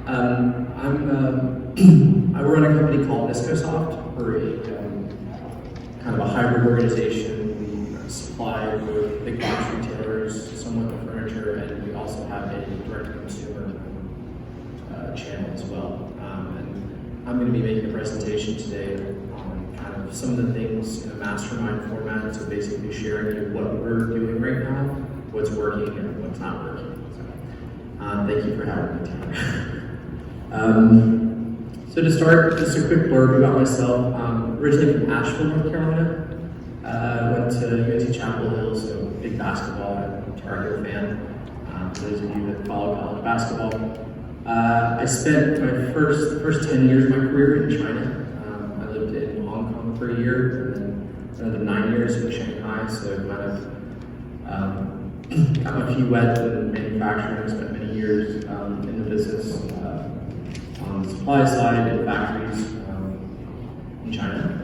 I run a company called Visco. We're a kind of a hybrid organization. We supply both big box retailers, some with the furniture, and we also have a direct-to-consumer channel as well. And I'm going to be making a presentation today on kind of some of the things in a mastermind format, so basically sharing what we're doing right now, what's working and what's not working. So, thank you for having me today. So to start, just a quick blurb about myself. Originally from Asheville, North Carolina. Went to UNC Chapel Hill, so big basketball. I'm a Tar Heel fan. For those of you that follow college basketball. I spent my first 10 years of my career in China. I lived in Hong Kong for a year, and then another 9 years in Shanghai, so kind of got my feet wet in manufacturing. Spent many years in the business on the supply side in factories in China.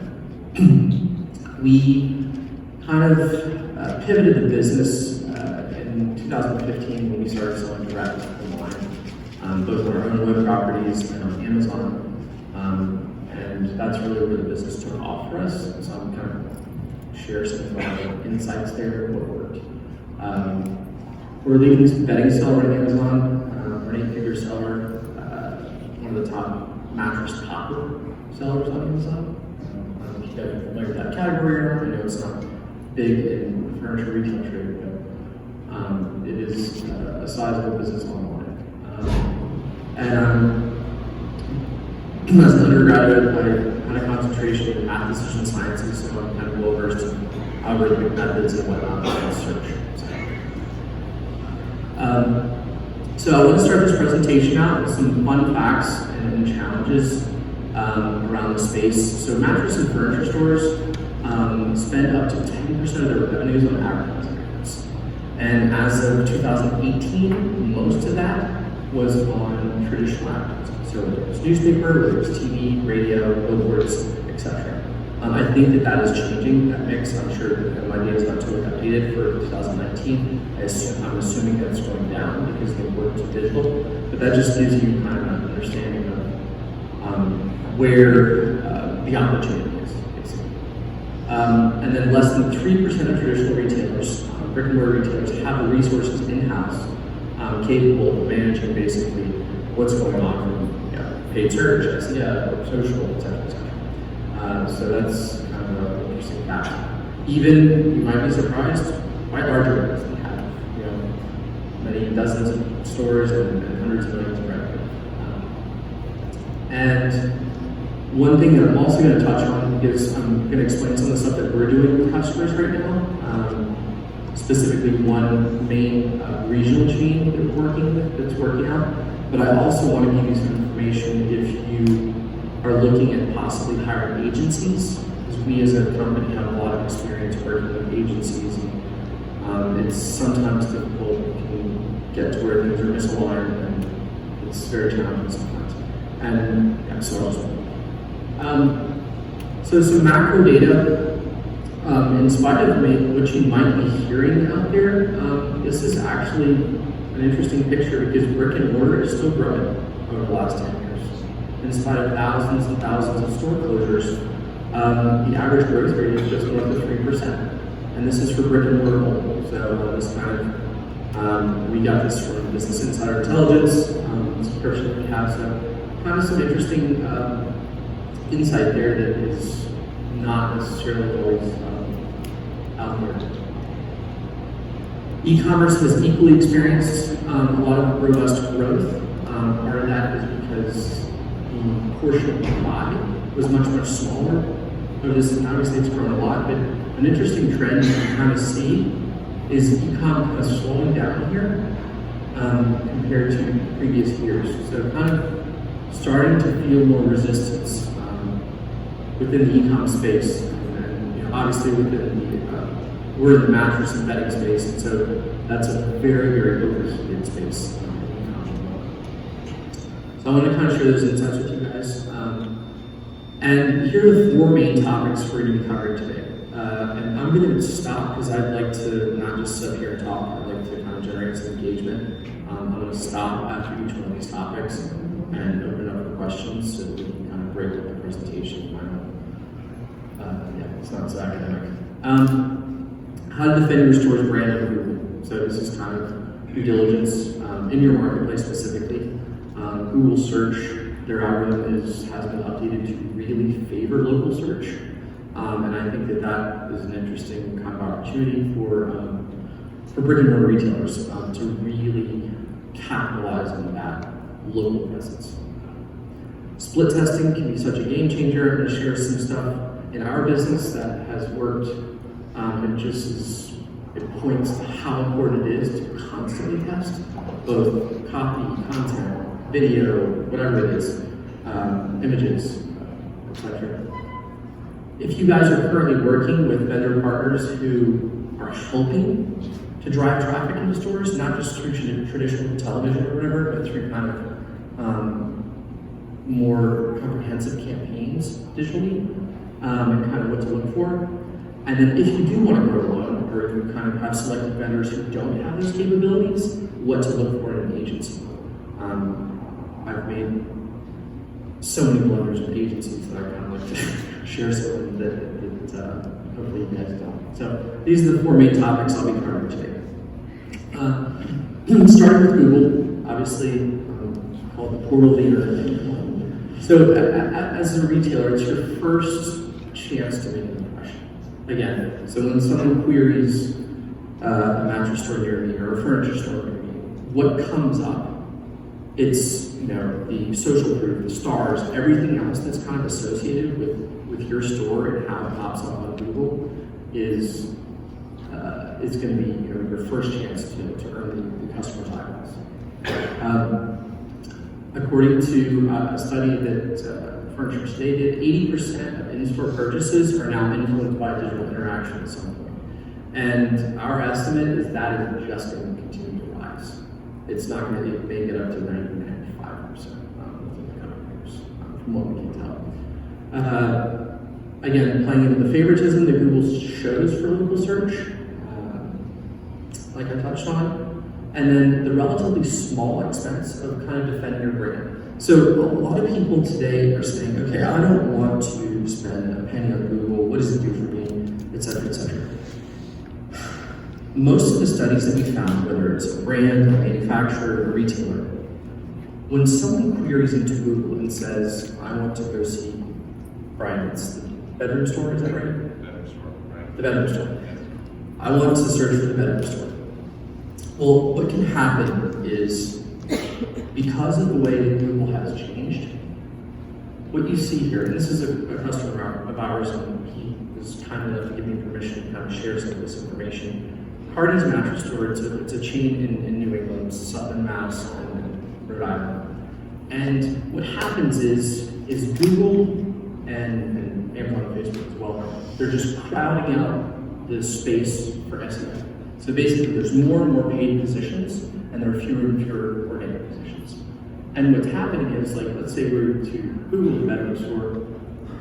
We kind of pivoted the business in 2015 when we started selling direct online, both on our own web properties and on Amazon. And that's really where the business took off for us. So I'm kind of share some of our insights there, what worked. We're a leading bedding seller on Amazon, we're an 8-figure seller, one of the top mattress topper sellers on Amazon. I don't know if you guys are familiar with that category or not. I know it's not big in the furniture retail trade, but it is a sizable business online. And as an undergraduate, I had a concentration in math, decision sciences, so I'm kind of well versed in algorithmic methods and whatnot in search. So I want to start this presentation out with some fun facts and challenges around the space. So mattress and furniture stores spend up to 10% of their revenues on advertising efforts. And as of 2018, most of that was on traditional advertising. So whether it was newspaper, whether it was TV, radio, billboards, etc. I think that is changing, that mix. I'm sure my data is not totally updated for 2019. I'm assuming that's going down because the importance of digital, but that just gives you kind of an understanding of where the opportunity is, basically. And then less than 3% of traditional retailers, brick and mortar retailers, have the resources in-house capable of managing basically what's going on from paid search, SEO, social, etc. So that's kind of an interesting fact. Even, you might be surprised, quite larger brands that have many dozens of stores and hundreds of millions of revenue. And one thing that I'm also going to touch on is I'm going to explain some of the stuff that we're doing with customers right now. Specifically one main regional chain that we're working with that's working out. But I also want to give you some information if you are looking at possibly hiring agencies, because we as a company have a lot of experience working with agencies, and it's sometimes difficult. You can get to where things are misaligned, and it's very challenging sometimes. And yeah, so some macro data. In spite of what you might be hearing out there, this is actually an interesting picture because brick and mortar is still growing over the last 10 years. In spite of thousands and thousands of store closures, the average growth rate is just north of 3%. And this is for brick and mortar only. So this kind of, we got this from Business Insider Intelligence, subscription that we have. So kind of some interesting insight there that is not necessarily always out there. E-commerce has equally experienced a lot of robust growth. Part of that is because the portion of the pie was much, much smaller. Obviously it's grown a lot, but an interesting trend you can kind of see is e-com kind of slowing down here compared to previous years. So kind of starting to feel more resistance within the e-com space. And obviously within we're in the mattress and bedding space, and so that's a very, very overheated space. So I want to kind of share those insights with you guys. And here are the 4 main topics we're going to be covering today. And I'm going to stop because I'd like to not just sit here and talk, I'd like to kind of generate some engagement. I'm going to stop after each one of these topics. and open up for questions so we can kind of break up the presentation. Yeah, it's not so academic. How to defend your store's brand on Google. So this is kind of due diligence in your marketplace specifically. Google search, their algorithm has been updated to really favor local search. And I think that is an interesting kind of opportunity for brick and mortar retailers to really capitalize on that local presence. Split testing can be such a game changer. I'm going to share some stuff in our business that has worked. It points to how important it is to constantly test both copy, content, video, whatever it is, images, etc. If you guys are currently working with vendor partners who are helping to drive traffic into stores, not just through traditional television or whatever, but through kind of more comprehensive campaigns digitally, and kind of what to look for. And then if you do want to grow alone, or if you kind of have selected vendors who don't have those capabilities, what to look for in an agency. I've made so many blunders with agencies that I kind of like to share some that hopefully you guys don't. So these are the 4 main topics I'll be covering today. Starting with Google, obviously called the portal leader. So as a retailer, it's your first chance to make an impression. Again, so when someone queries a mattress store near me or a furniture store near me, what comes up? It's the social proof, the stars, everything else that's kind of associated with your store and how it pops up on Google is going to be your first chance to earn the customer's eyeballs. According to a study that Furniture stated, 80% of in-store purchases are now influenced by digital interaction at some point. And our estimate is that is just going to continue to rise. It's not going to make it up to 95% within the coming years, from what we can tell. Again, playing into the favoritism that Google shows for local search, like I touched on, and then the relatively small expense of kind of defending your brand. So a lot of people today are saying, okay, I don't want to spend a penny on Google, what does it do for me, et cetera, et cetera. Most of the studies that we found, whether it's a brand, a manufacturer, or a retailer, when someone queries into Google and says, I want to go see Brian, it's the bedroom store, is that right? Bedroom store, right? The bedroom store. I want to search for the bedroom store. Well, what can happen is, because of the way that Google has changed, what you see here, and this is a customer of ours, and he was kind enough to give me permission to kind of share some of this information. Hardy's Mattress Store, it's a chain in New England, Southern Mass, and Rhode Island. And what happens is Google and Amazon and Facebook as well, they're just crowding out the space for SEO. So basically, there's more and more paid positions, and there are fewer and fewer organic positions. And what's happening is, like, let's say we're to Google the bedroom store,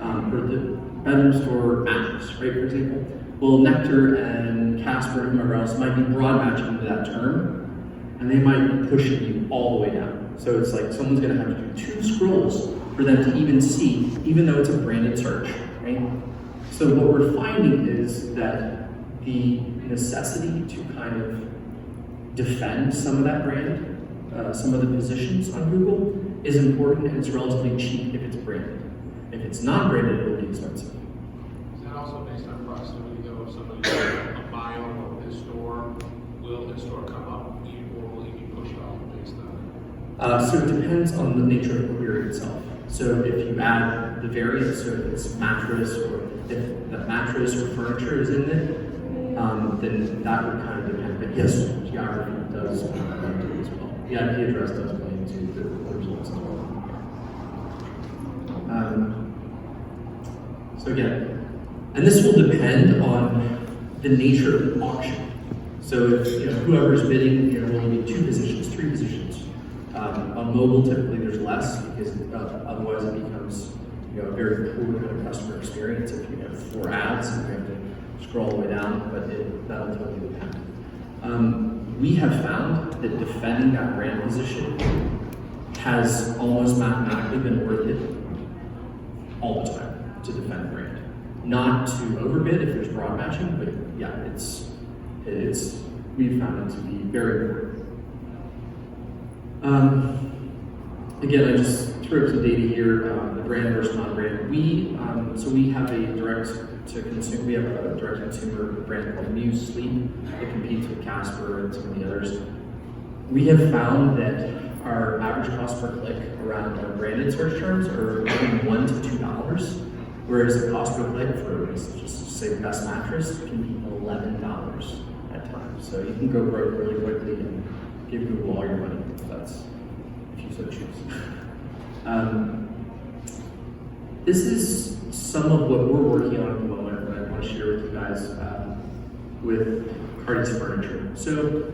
or the bedroom store mattress, right, for example. Well, Nectar and Casper and whoever else might be broad matching into that term, and they might be pushing you all the way down. So it's like someone's going to have to do 2 scrolls for them to even see, even though it's a branded search, right? So what we're finding is that the necessity to kind of defend some of that brand, some of the positions on Google is important, and it's relatively cheap if it's branded. If it's not branded, it will be expensive. Is that also based on proximity, though? If somebody does a mile of his store, will his store come up, or will he be pushed off based on it? So it depends on the nature of the query itself. So if you add the variant, so if it's mattress, or if the mattress or furniture is in it, then that would kind of depend. But yes, geography does play into it as well. The IP address does play into the results as well. So again, and this will depend on the nature of the auction. So if whoever's bidding, will only be 2 positions, 3 positions. On mobile, typically there's less because otherwise it becomes a very poor kind of customer experience if you have 4 ads and you have to scroll all the way down, but that'll totally depend. We have found that defending that brand position has almost mathematically been worth it all the time to defend the brand. Not to overbid if there's broad matching, but yeah, we've found it to be very important. Again, I just threw up some data here, the brand versus non-brand. So we have a direct consumer brand called Muse Sleep that competes with Casper and some of the others. We have found that our average cost per click around our branded search terms are between $1 to $2, whereas the cost per click for, just say, best mattress can be $11 at times. So you can go broke really quickly and give Google all your money. If you so choose. This is some of what we're working on at the moment that I want to share with you guys with Cardi's Furniture. So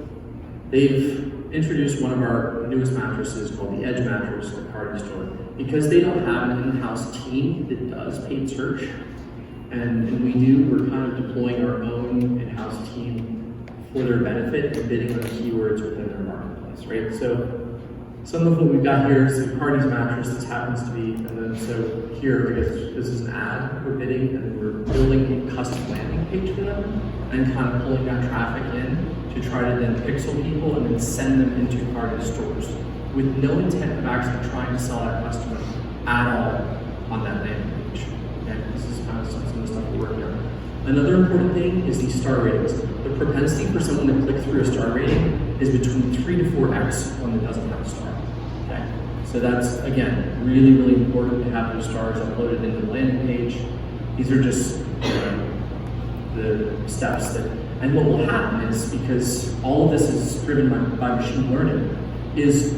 they've introduced one of our newest mattresses called the Edge mattress at Cardi store. Because they don't have an in-house team that does paid search, and we're kind of deploying our own in-house team for their benefit and bidding on keywords within their marketplace, right? So some of what we've got here is the Cardi's mattress. This happens to be, and then so here, I guess this is an ad we're bidding, and we're building a custom landing page for them and kind of pulling that traffic in to try to then pixel people and then send them into Cardi stores with no intent of actually trying to sell that customer at all on that landing page. Okay, this is kind of some of the stuff we're working on. Another important thing is these star ratings. The propensity for someone to click through a star rating is between 3 to 4x when it doesn't have a star. Okay, so that's, again, really, really important to have those stars uploaded into the landing page. These are just the steps that, and what will happen is, because all of this is driven by machine learning, is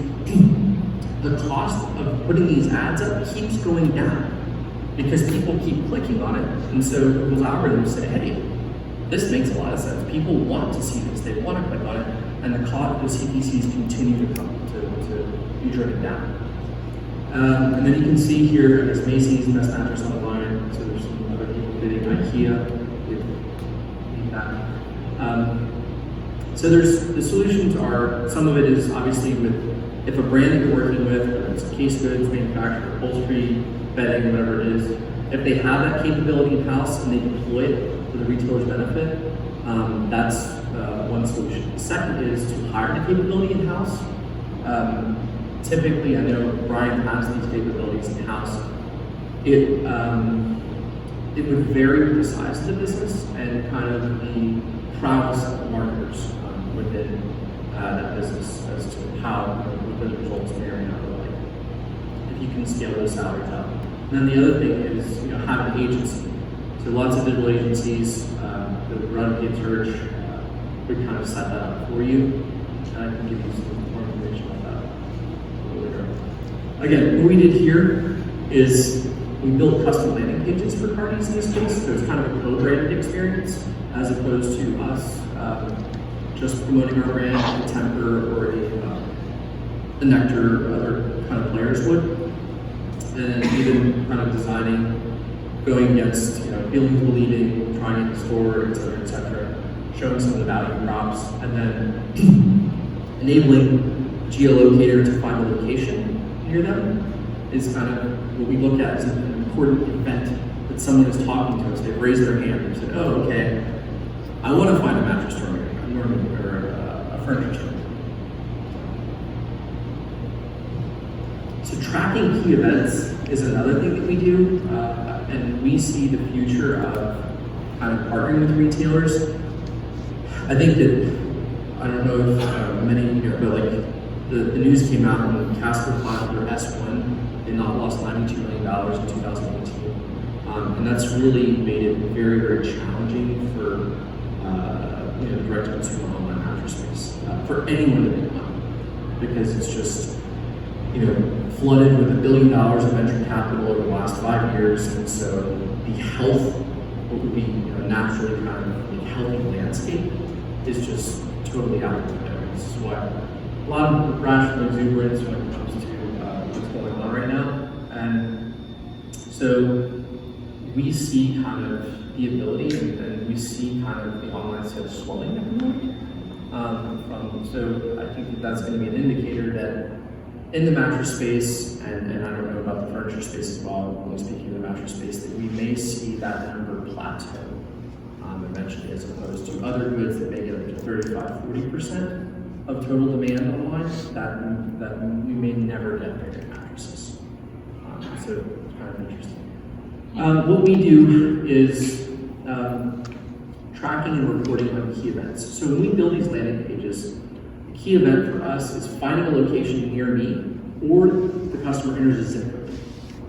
the cost of putting these ads up keeps going down because people keep clicking on it. And so Google's algorithms say, hey, this makes a lot of sense. People want to see this, they want to click on it, and the cost of CPCs continue to be driven down. And then you can see here, as Macy's, Best Mattress Online, so there's some other people bidding, IKEA, so the solutions are, some of it is obviously with, if a brand that you're working with, whether it's a case goods, manufacturer, upholstery, bedding, whatever it is, if they have that capability in-house and they deploy it for the retailer's benefit, that's one solution. The second is to hire the capability in-house. Typically, I know Brian has these capabilities in-house. It would vary with the size of the business and kind of the prowess of the marketers within that business as to what those results may or may not look like. If you can scale those salaries up. And then the other thing is, have an agency. So lots of digital agencies that run paid search would kind of set that up for you. And I can give you some more information about that a little later. Again, what we did here is we built custom landing pages for Cardi's in this case. So it's kind of a co-branded experience as opposed to us just promoting our brand, a Temper or a Nectar, other kind of players would. And even kind of designing, going against, feeling, believing, trying it in the store, et cetera, showing some of the value props, and then enabling geolocator to find a location near them is kind of what we look at as an important event that someone is talking to us. They've raised their hand and said, oh, okay, I want to find a mattress store or a furniture store. So tracking key events is another thing that we do, and we see the future of kind of partnering with retailers. I think that, I don't know if many of you know, but like the news came out when Casper filed their S1, they not lost $92 million in 2018. And that's really made it very, very challenging for direct-to-consumer online mattress space for anyone to make money, because it's just flooded with $1 billion of venture capital over the last 5 years, and so the health, what would be naturally kind of a healthy landscape, is just totally out of window. This is why a lot of rational exuberance when it comes to what's going on right now, and so we see kind of the ability, and we see kind of the online sales swelling at the moment. So I think that that's going to be an indicator that in the mattress space, and I don't know about the furniture space as well, only speaking of the mattress space, that we may see that number plateau eventually, as opposed to other goods that may get up to 35-40% of total demand online, that we may never get there in mattresses. So it's kind of interesting. What we do is tracking and reporting on key events. So when we build these landing pages, the key event for us is finding a location near me or the customer enters a zip code.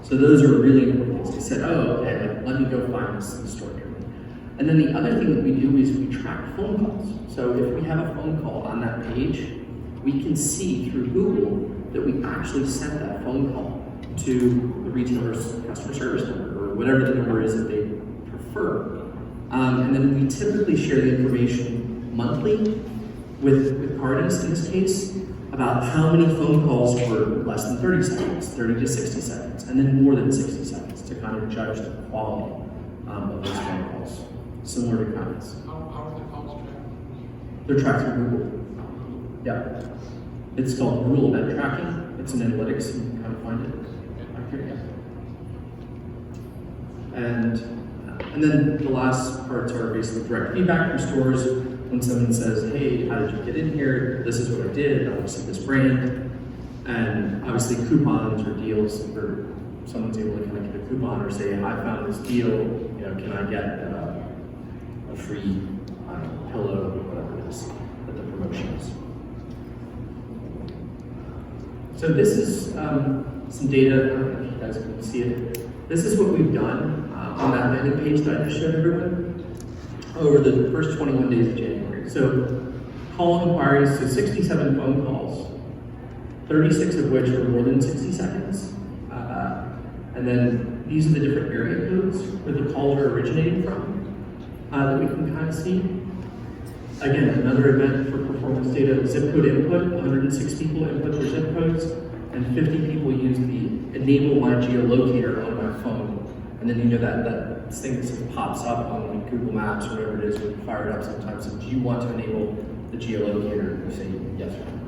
So those are really important things. They said, oh, okay, like, let me go find this store near me. And then the other thing that we do is we track phone calls. So if we have a phone call on that page, we can see through Google that we actually sent that phone call to the retailer's customer service number or whatever the number is that they prefer. And then we typically share the information monthly with parties in this case about how many phone calls were less than 30 seconds, 30 to 60 seconds, and then more than 60 seconds to kind of judge the quality of those phone calls, similar to comments. How are the calls tracked? They're tracked through Google. Yeah. It's called Google Event Tracking. It's an analytics, you can kind of find it. And then the last parts are basically direct feedback from stores. When someone says, hey, how did you get in here? This is what I did. I want to see this brand. And obviously coupons or deals where someone's able to kind of get a coupon or say, I found this deal, you know, can I get a free pillow or whatever it is that the promotion is. So this is some data. I don't know if you guys can see it. This is what we've done on that landing page that I just showed everyone over the first 21 days of January. So call inquiries to 67 phone calls, 36 of which were more than 60 seconds. And then these are the different area codes where the calls are originating from that we can kind of see. Again, another event for performance data, zip code input, 106 people input their zip codes, and 50 people use the enable my geolocator on my phone. And then you know that thing that sort of pops up on Google Maps or whatever it is when you fire it up sometimes. So do you want to enable the geolocator? You say yes or no.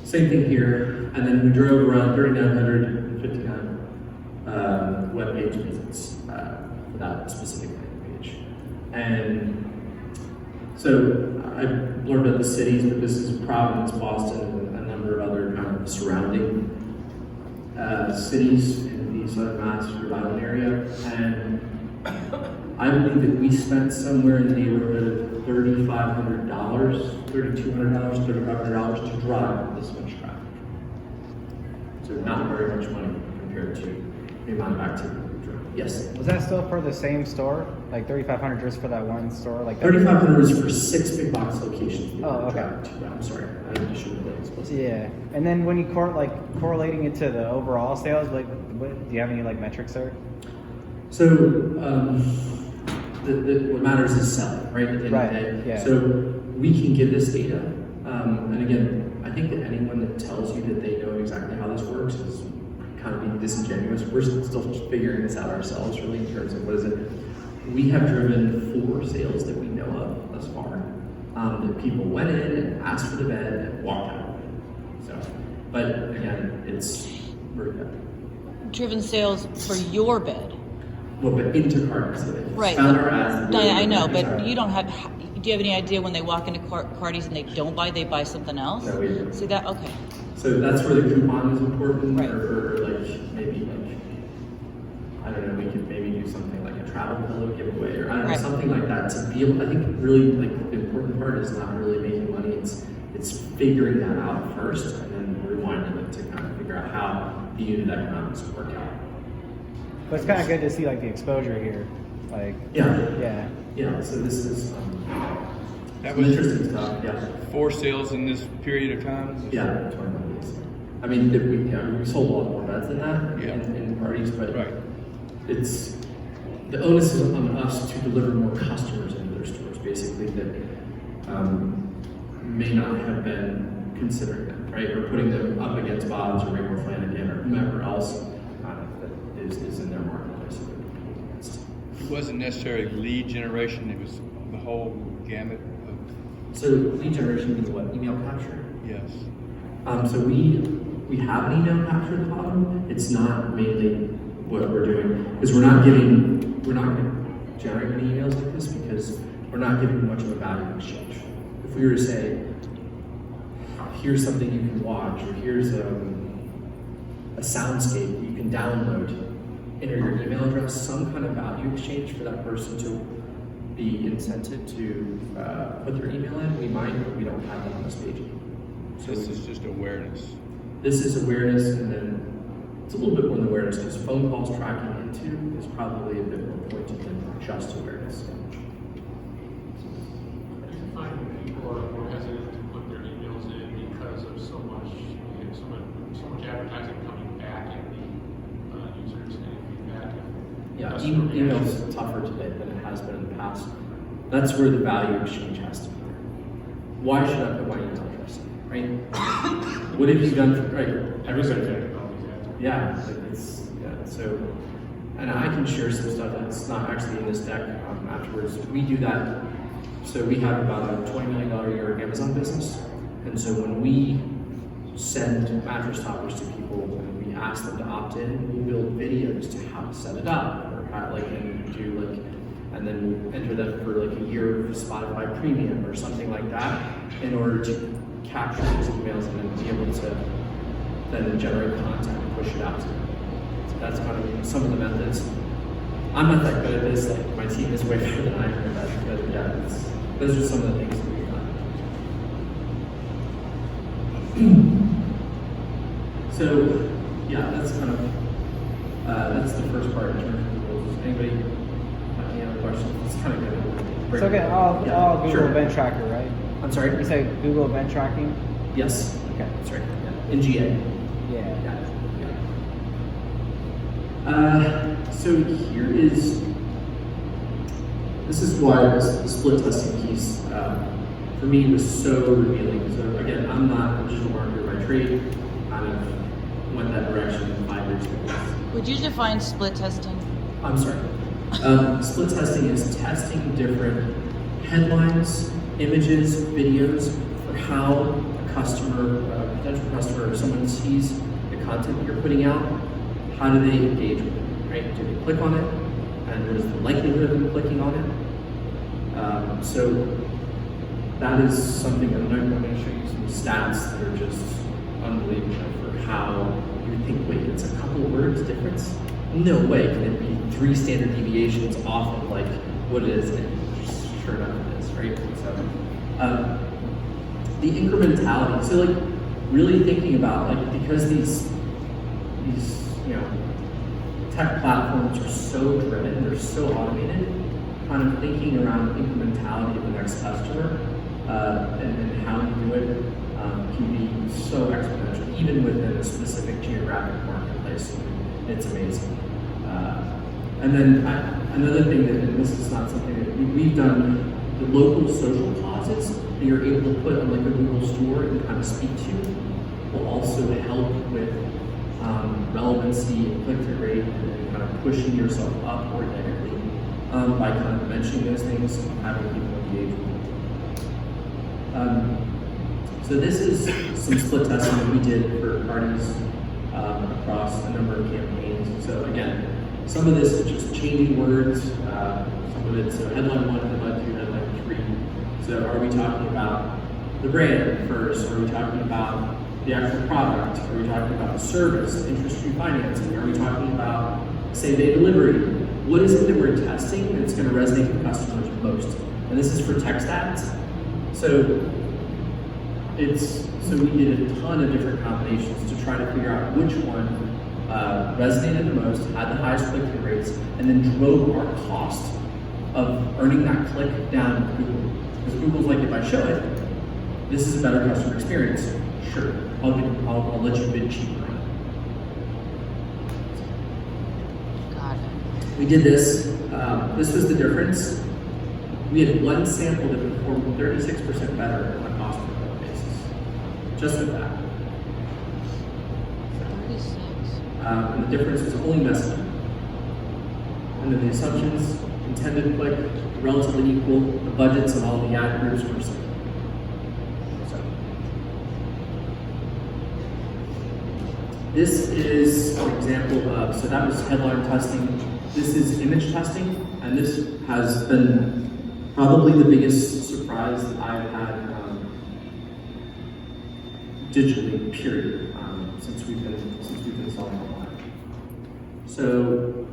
Same thing here. And then we drove around 3,959 web page visits for that specific landing page. And so I learned about the cities, but this is Providence, Boston, and a number of other kind of surrounding cities in the Southern Mass, Rhode Island area. And I believe that we spent somewhere in the neighborhood of $3,500, $3,200, $3,500 to drive this much traffic. So not very much money compared to the amount of activity we drove. Yes? Was that still for the same store? Like $3,500 just for that one store? Like $3,500 was for 6 big box locations. Oh, okay. I'm sorry, I should have been explicit. Yeah, and then when you correlating it to the overall sales, like, do you have any like metrics there? So what matters is selling, right? At the end of the day. Yeah. So we can give this data, and again, I think that anyone that tells you that they know exactly how this works is kind of being disingenuous. We're still figuring this out ourselves, really, in terms of what is it. We have driven 4 sales that we know of thus far. That people went in and asked for the bed and walked out. So, but again, we're good. Driven sales for your bed. Well, but into Cardi's. Right. Found our ads. I know, but you don't have. Do you have any idea when they walk into Cardi's and they don't buy, they buy something else? No, we do. See that? Okay. So that's where the coupon is important, Right. or like maybe like I don't know, we could maybe do something like a travel pillow giveaway, or I don't know, Right. something like that to be able. I think really like the important part is not really making money. It's figuring that out first, and then rewinding it to kind of figure out how the unit economics work out. But it's kind of good to see like the exposure here, like Yeah. yeah. So this is That some was interesting stuff. Yeah. 4 sales in this period of time? Yeah, 21 days. I mean, we sold a lot more beds than that Yeah. in parties, but Right. it's the onus is on us to deliver more customers into their stores, basically that may not have been considering them, right? Or putting them up against Bob's or Rainbow Flanagan or whomever else that is in their marketplace that they're competing against. It wasn't necessarily lead generation, it was the whole gamut of, So lead generation means what? Email capture. yes. So we we have an email capture at the bottom, it's not mainly what we're doing, because we're not going to generate many emails like this because we're not giving much of a value exchange. If we were to say, here's something you can watch, or here's a soundscape you can download, enter your email address, some kind of value exchange for that person to be incented to put their email in, we might, but we don't have that on this page. So this is just awareness. This is awareness, and then it's a little bit more than awareness because phone calls tracking into is probably a bit more pointed than just awareness. I do find that people are more hesitant to put their emails in because of so much advertising coming back at the users and feedback. Yeah, email's tougher today than it has been in the past. That's where the value exchange has to be. Why should I put my email address in, right? What have you done for, right? Everybody can always add. Yeah, so, and I can share some stuff that's not actually in this deck afterwards. We do that, so we have about a $20 million a year Amazon business, and so when we send mattress toppers to people and we ask them to opt in, we build videos to how to set it up, or how, and then we'll enter them for like a year of Spotify Premium or something like that in order to capture those emails and then be able to then generate content and push it out to them. So that's kind of some of the methods. I'm not that good at this, like my team is way better than I am at that, but yeah, those are some of the things that we've done. So yeah, that's kind of, that's the first part in terms of the rules. Anybody have any other questions? It's kind of good. So again, all Google sure. event tracker, right? I'm sorry? You say Google event tracking? Yes. Okay. That's right. Yeah. In GA. Yeah. So here is, this is why the split testing piece for me was so revealing. So again, I'm not a digital marketer by trade. Kind of went that direction 5 years ago. Would you define split testing? I'm sorry. Split testing is testing different headlines, images, videos for how a customer, a potential customer, or someone sees the content that you're putting out. How do they engage with it, right? Do they click on it? And what is the likelihood of them clicking on it? So that is something I'm going to show you some stats that are just unbelievable for how you think, wait, it's a couple words difference? No way can it be 3 standard deviations off of like what it is, and sure enough it is, right? So the incrementality, so like really thinking about like, because these tech platforms are so driven, they're so automated, kind of thinking around incrementality of the next customer and how you do it can be so exponential, even within a specific geographic marketplace. It's amazing. And then another thing that, and this is not something that we've done, the local social causes that you're able to put on like a Google store and kind of speak to will also help with relevancy and click-through rate and kind of pushing yourself up organically by kind of mentioning those things and having people engage with it. So this is some split testing that we did for parties across a number of campaigns. So again, some of this is just changing words. Some of it's headline 1, headline 2, headline 3. So are we talking about the brand first? Are we talking about the actual product? Are we talking about the service, interest-free financing? Are we talking about same-day delivery? What is it that we're testing that's going to resonate with customers most? And this is for text ads. So we did a ton of different combinations to try to figure out which one resonated the most, had the highest click-through rates, and then drove our cost of earning that click down with Google. Because Google's like, if I show it, this is a better customer experience. Sure, I'll let you bid cheaper. Got it. We did this. This was the difference. We had one sample that performed 36% better on a cost per click basis. Just with that. 36. And the difference was only messaging. And then the assumptions, intended click, relatively equal. The budgets and all the ad groups were same. This is an example of, so that was headline testing. This is image testing, and this has been probably the biggest surprise that I've had digitally, period, since we've been selling online. So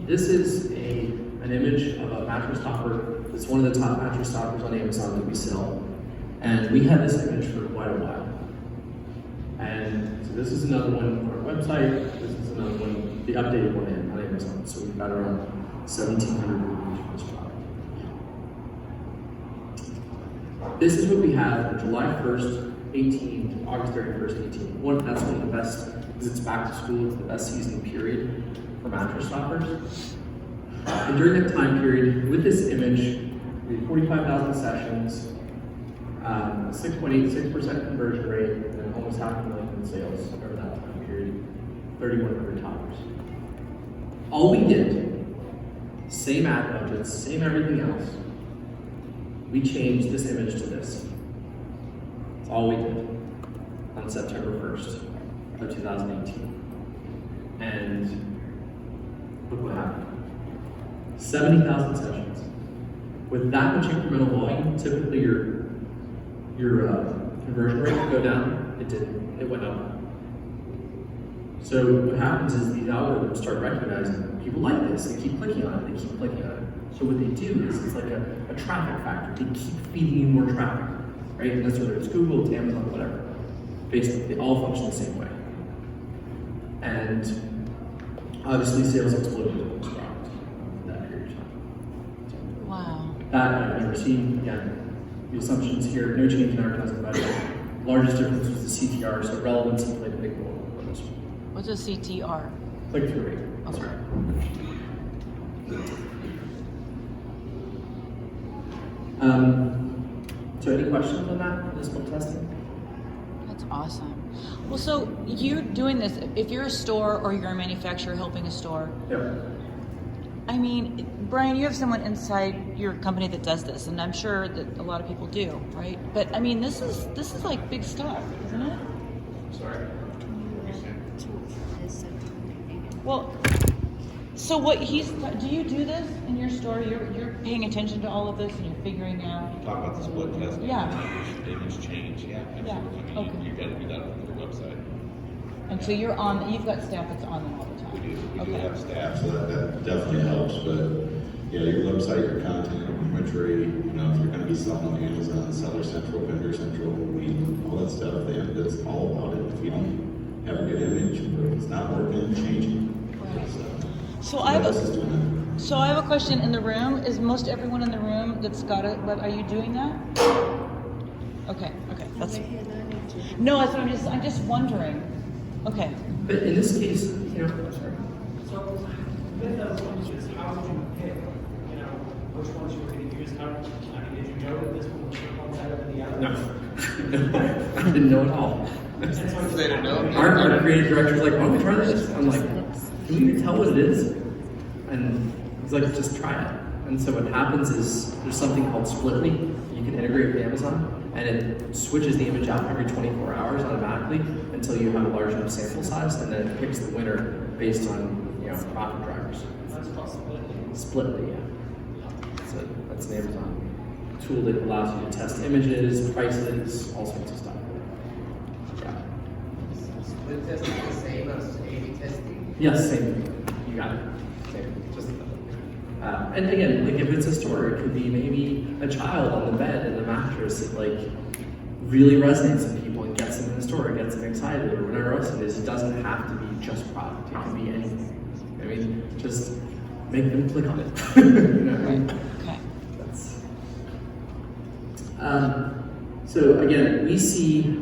this is an image of a mattress topper. It's one of the top mattress toppers on Amazon that we sell, and we had this image for quite a while. And so this is another one on our website. This is another one, the updated one on Amazon. So we've got around 1,700 reviews for this product. This is what we have from July 1st, 18 to August 31st, 18. That's one of the best, because it's back to school, it's the best season period for mattress toppers. And during that time period, with this image, we had 45,000 sessions, 6.86% conversion rate, and almost $500,000 in sales over that time period, 3,100 toppers. All we did, same ad budgets, same everything else, we changed this image to this. That's all we did on September 1st of 2018. And look what happened. 70,000 sessions. With that much incremental volume, typically your conversion rate would go down. It didn't. It went up. So what happens is these algorithms start recognizing people like this. They keep clicking on it. They keep clicking on it. So what they do is it's like a traffic factor. They keep feeding you more traffic, right? And that's whether it's Google, it's Amazon, whatever. Basically, they all function the same way. And obviously, sales exploded in this product in that period of time. Wow. That I've never seen. Again, the assumptions here, no change in advertising budget. Largest difference was the CTR, so relevancy played a big role in this one. What's a CTR? Click-through rate. That's right. So any questions on that, this split testing? That's awesome. Well, so you're doing this, if you're a store or you're a manufacturer helping a store, Yep. I mean, Brian, you have someone inside your company that does this, and I'm sure that a lot of people do, right? But I mean, this is like big stuff, isn't it? Sorry. Well, so what do you do this in your store? You're paying attention to all of this and you're figuring out. Talk about the split testing. Yeah. Image change, yeah. Yeah, Absolutely. okay. You gotta do that on your website. And so you've got staff that's on them all the time. We do have staff. So that definitely helps, but yeah, your website, your content, your imagery, if you're gonna be selling on Amazon, Seller Central, Vendor Central, all that stuff, that's all about it. If you don't have a good image, or if it's not working, change it. Right. So What I have else is doing So I have a question in the room. Is most everyone in the room that's got it? But are you doing that? Okay. That's no. That's what I'm just wondering. Okay. But in this case, sorry. So, with those images, how would you pick, which ones you were going to use? Did you know that this one was one side over the other? No. I didn't know at all. They didn't know. Our creative director's like, why don't we try this? I'm like, can we even tell what it is? And he's like, just try it. And so what happens is there's something called Splitly. You can integrate with Amazon, and it switches the image out every 24 hours automatically until you have a large enough sample size, and then it picks the winner based on profit drivers. That's called Splitly. Splitly, yeah. So that's an Amazon tool that allows you to test images, prices, all sorts of stuff. Yeah. Split testing is the same as A/B testing? Yes, same thing. You got it. Same. Just and again, like if it's a store, it could be maybe a child on the bed and a mattress that really resonates with people and gets them in the store, and gets them excited, or whatever else it is. It doesn't have to be just product. It can be anything. I mean, just make them click on it. Okay. That's, so again, we see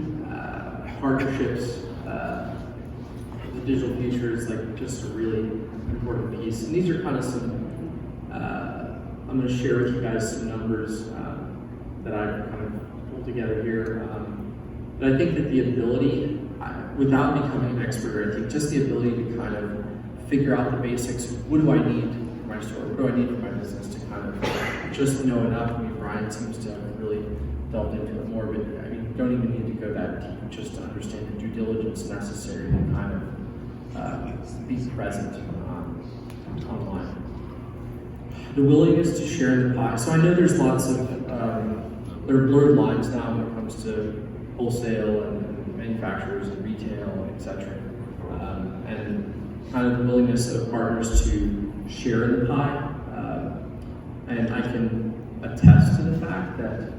partnerships, the digital future is just a really important piece. And these are kind of some, I'm going to share with you guys some numbers that I've kind of pulled together here. But I think that the ability, without becoming an expert, I think just the ability to kind of figure out the basics. What do I need for my store? What do I need for my business to kind of just know enough? I mean, Brian seems to have really delved into it more, but I mean, don't even need to go that deep just to understand the due diligence necessary to kind of be present online. The willingness to share the pie. So I know there's lots of, there are blurred lines now when it comes to wholesale and manufacturers and retail, etc. And kind of the willingness of partners to share in the pie. And I can attest to the fact that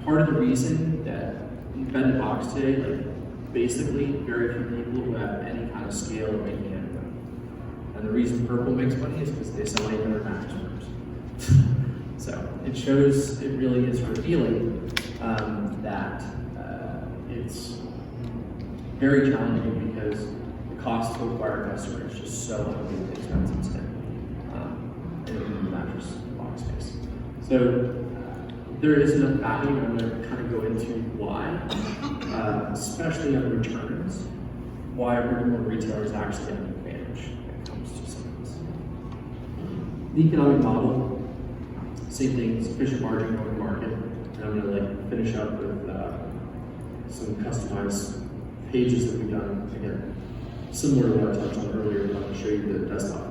part of the reason that you've been to Box today, like basically very few people who have any kind of scale are making any money. And the reason Purple makes money is because they sell 800 mattress firms. So it shows, it really is revealing that it's very challenging because the cost to acquire a customer is just so unbelievably expensive today in the mattress box space. So there is enough value, and I'm going to kind of go into why, especially on returns, why brick and mortar retailers actually have an advantage when it comes to some of this. The economic model, same thing, sufficient margin over market. And I'm going to finish up with some customized pages that we've done. Again, similar to what I touched on earlier, but I'll show you the desktop